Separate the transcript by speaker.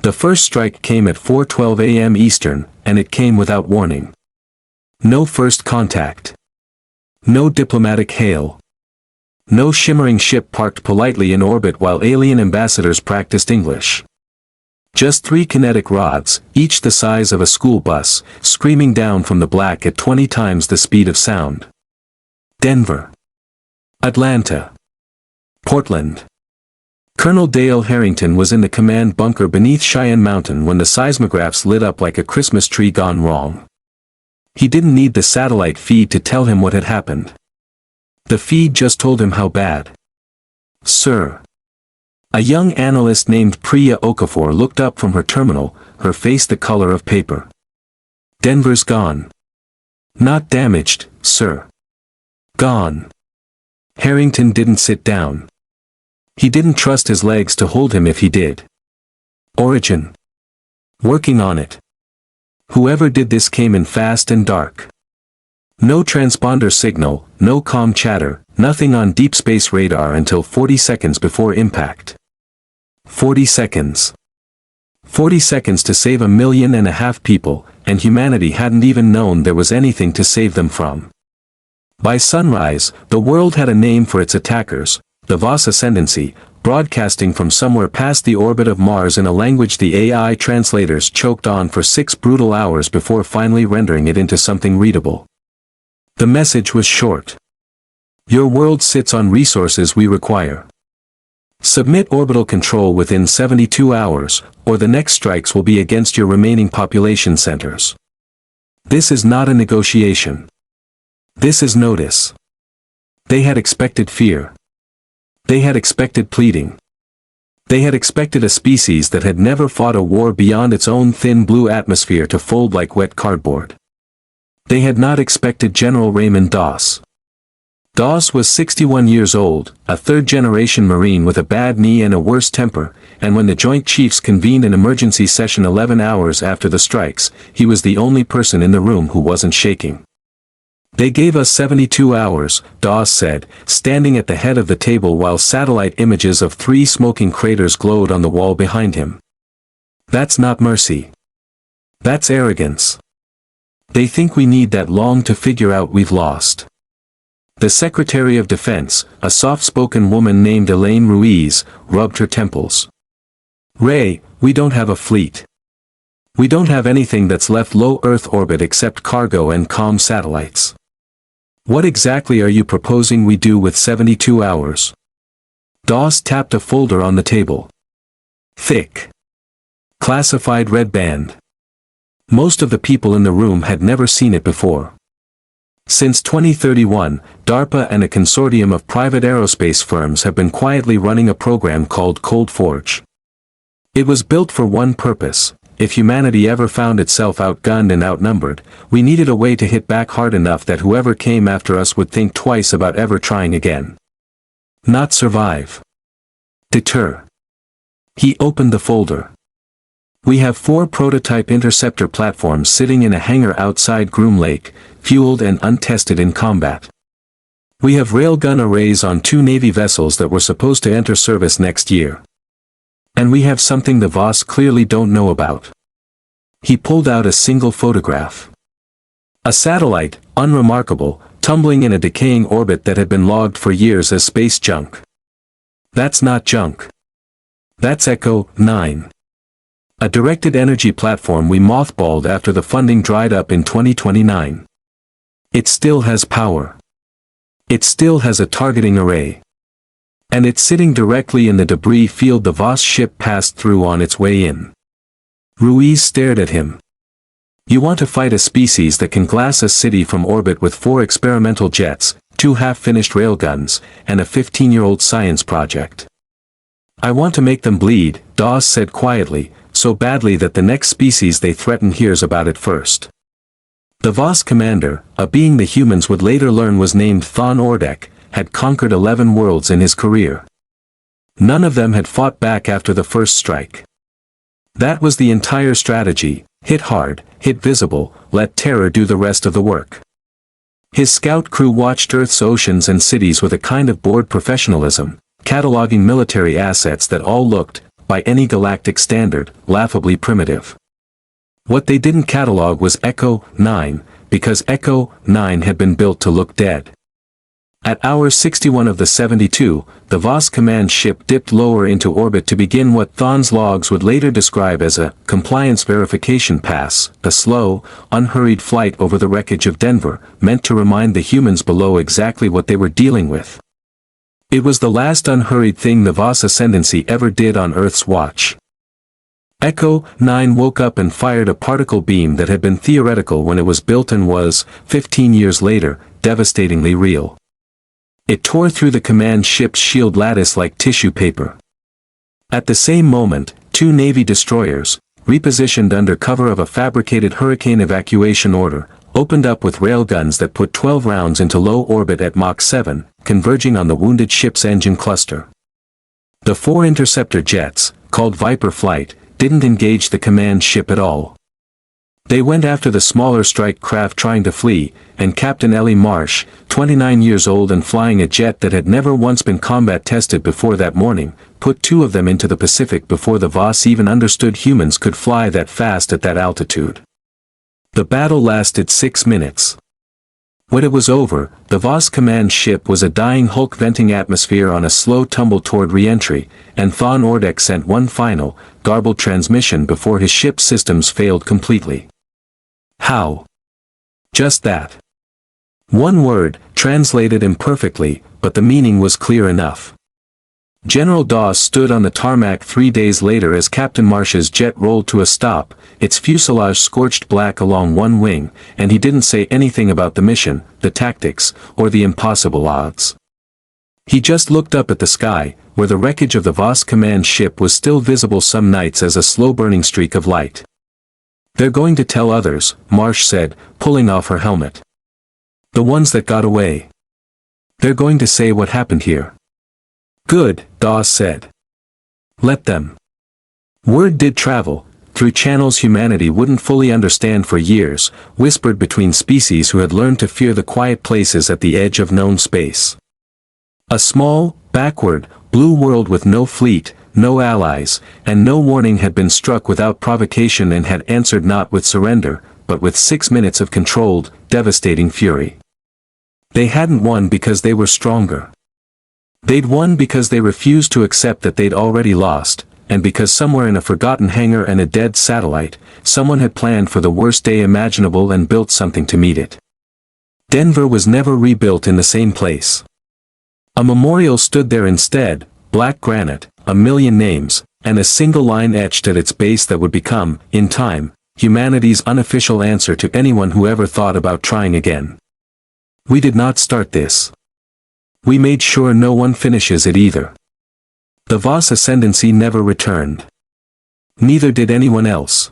Speaker 1: The first strike came at 4:12 a.m. Eastern, and it came without warning. No first contact. No diplomatic hail. No shimmering ship parked politely in orbit while alien ambassadors practiced English. Just 3 kinetic rods, each the size of a school bus, screaming down from the black at 20 times the speed of sound. Denver. Atlanta. Portland. Colonel Dale Harrington was in the command bunker beneath Cheyenne Mountain when the seismographs lit up like a Christmas tree gone wrong. He didn't need the satellite feed to tell him what had happened. The feed just told him how bad. Sir. A young analyst named Priya Okafor looked up from her terminal, her face the color of paper. Denver's gone. Not damaged, sir. Gone. Harrington didn't sit down. He didn't trust his legs to hold him if he did. Origin. Working on it. Whoever did this came in fast and dark. No transponder signal, no comm chatter, nothing on deep space radar until 40 seconds before impact. 40 seconds. 40 seconds to save 1.5 million people, and humanity hadn't even known there was anything to save them from. By sunrise, the world had a name for its attackers, the Voss Ascendancy, broadcasting from somewhere past the orbit of Mars in a language the AI translators choked on for 6 brutal hours before finally rendering it into something readable. The message was short. Your world sits on resources we require. Submit orbital control within 72 hours, or the next strikes will be against your remaining population centers. This is not a negotiation. This is notice. They had expected fear. They had expected pleading. They had expected a species that had never fought a war beyond its own thin blue atmosphere to fold like wet cardboard. They had not expected General Raymond Doss. Doss was 61 years old, a third-generation Marine with a bad knee and a worse temper, and when the Joint Chiefs convened an emergency session 11 hours after the strikes, he was the only person in the room who wasn't shaking. They gave us 72 hours, Doss said, standing at the head of the table while satellite images of 3 smoking craters glowed on the wall behind him. That's not mercy. That's arrogance. They think we need that long to figure out we've lost. The Secretary of Defense, a soft-spoken woman named Elaine Ruiz, rubbed her temples. Ray, we don't have a fleet. We don't have anything that's left low Earth orbit except cargo and comm satellites. What exactly are you proposing we do with 72 hours? Doss tapped a folder on the table. Thick. Classified red band. Most of the people in the room had never seen it before. Since 2031, DARPA and a consortium of private aerospace firms have been quietly running a program called Cold Forge. It was built for one purpose: if humanity ever found itself outgunned and outnumbered, we needed a way to hit back hard enough that whoever came after us would think twice about ever trying again. Not survive. Deter. He opened the folder. We have 4 prototype interceptor platforms sitting in a hangar outside Groom Lake, fueled and untested in combat. We have railgun arrays on 2 Navy vessels that were supposed to enter service next year. And we have something the Voss clearly don't know about. He pulled out a single photograph. A satellite, unremarkable, tumbling in a decaying orbit that had been logged for years as space junk. That's not junk. That's Echo 9. A directed energy platform we mothballed after the funding dried up in 2029. It still has power. It still has a targeting array. And it's sitting directly in the debris field the Voss ship passed through on its way in. Ruiz stared at him. You want to fight a species that can glass a city from orbit with 4 experimental jets, 2 half-finished railguns, and a 15-year-old science project. I want to make them bleed, Doss said quietly, so badly that the next species they threaten hears about it first. The Voss commander, a being the humans would later learn was named Thon Ordek, had conquered 11 worlds in his career. None of them had fought back after the first strike. That was the entire strategy: hit hard, hit visible, let terror do the rest of the work. His scout crew watched Earth's oceans and cities with a kind of bored professionalism, cataloging military assets that all looked, by any galactic standard, laughably primitive. What they didn't catalog was Echo 9, because Echo 9 had been built to look dead. At hour 61 of the 72, the Voss command ship dipped lower into orbit to begin what Thon's logs would later describe as a compliance verification pass, a slow, unhurried flight over the wreckage of Denver, meant to remind the humans below exactly what they were dealing with. It was the last unhurried thing the Voss Ascendancy ever did on Earth's watch. Echo 9 woke up and fired a particle beam that had been theoretical when it was built and was, 15 years later, devastatingly real. It tore through the command ship's shield lattice like tissue paper. At the same moment, two Navy destroyers, repositioned under cover of a fabricated hurricane evacuation order, opened up with railguns that put 12 rounds into low orbit at Mach 7, converging on the wounded ship's engine cluster. The four interceptor jets, called Viper Flight, didn't engage the command ship at all. They went after the smaller strike craft trying to flee, and Captain Ellie Marsh, 29 years old and flying a jet that had never once been combat tested before that morning, put two of them into the Pacific before the Voss even understood humans could fly that fast at that altitude. The battle lasted 6 minutes. When it was over, the Voss command ship was a dying hulk venting atmosphere on a slow tumble toward re-entry, and Thon Ordek sent one final, garbled transmission before his ship's systems failed completely. How? Just that. One word, translated imperfectly, but the meaning was clear enough. General Doss stood on the tarmac 3 days later as Captain Marsh's jet rolled to a stop, its fuselage scorched black along one wing, and he didn't say anything about the mission, the tactics, or the impossible odds. He just looked up at the sky, where the wreckage of the Voss command ship was still visible some nights as a slow-burning streak of light. "They're going to tell others," Marsh said, pulling off her helmet. "The ones that got away. They're going to say what happened here." "Good," Doss said. "Let them." Word did travel, through channels humanity wouldn't fully understand for years, whispered between species who had learned to fear the quiet places at the edge of known space. A small, backward, blue world with no fleet, no allies, and no warning had been struck without provocation and had answered not with surrender, but with 6 minutes of controlled, devastating fury. They hadn't won because they were stronger. They'd won because they refused to accept that they'd already lost, and because somewhere in a forgotten hangar and a dead satellite, someone had planned for the worst day imaginable and built something to meet it. Denver was never rebuilt in the same place. A memorial stood there instead, black granite, a million names, and a single line etched at its base that would become, in time, humanity's unofficial answer to anyone who ever thought about trying again. We did not start this. We made sure no one finishes it either. The Voss Ascendancy never returned. Neither did anyone else.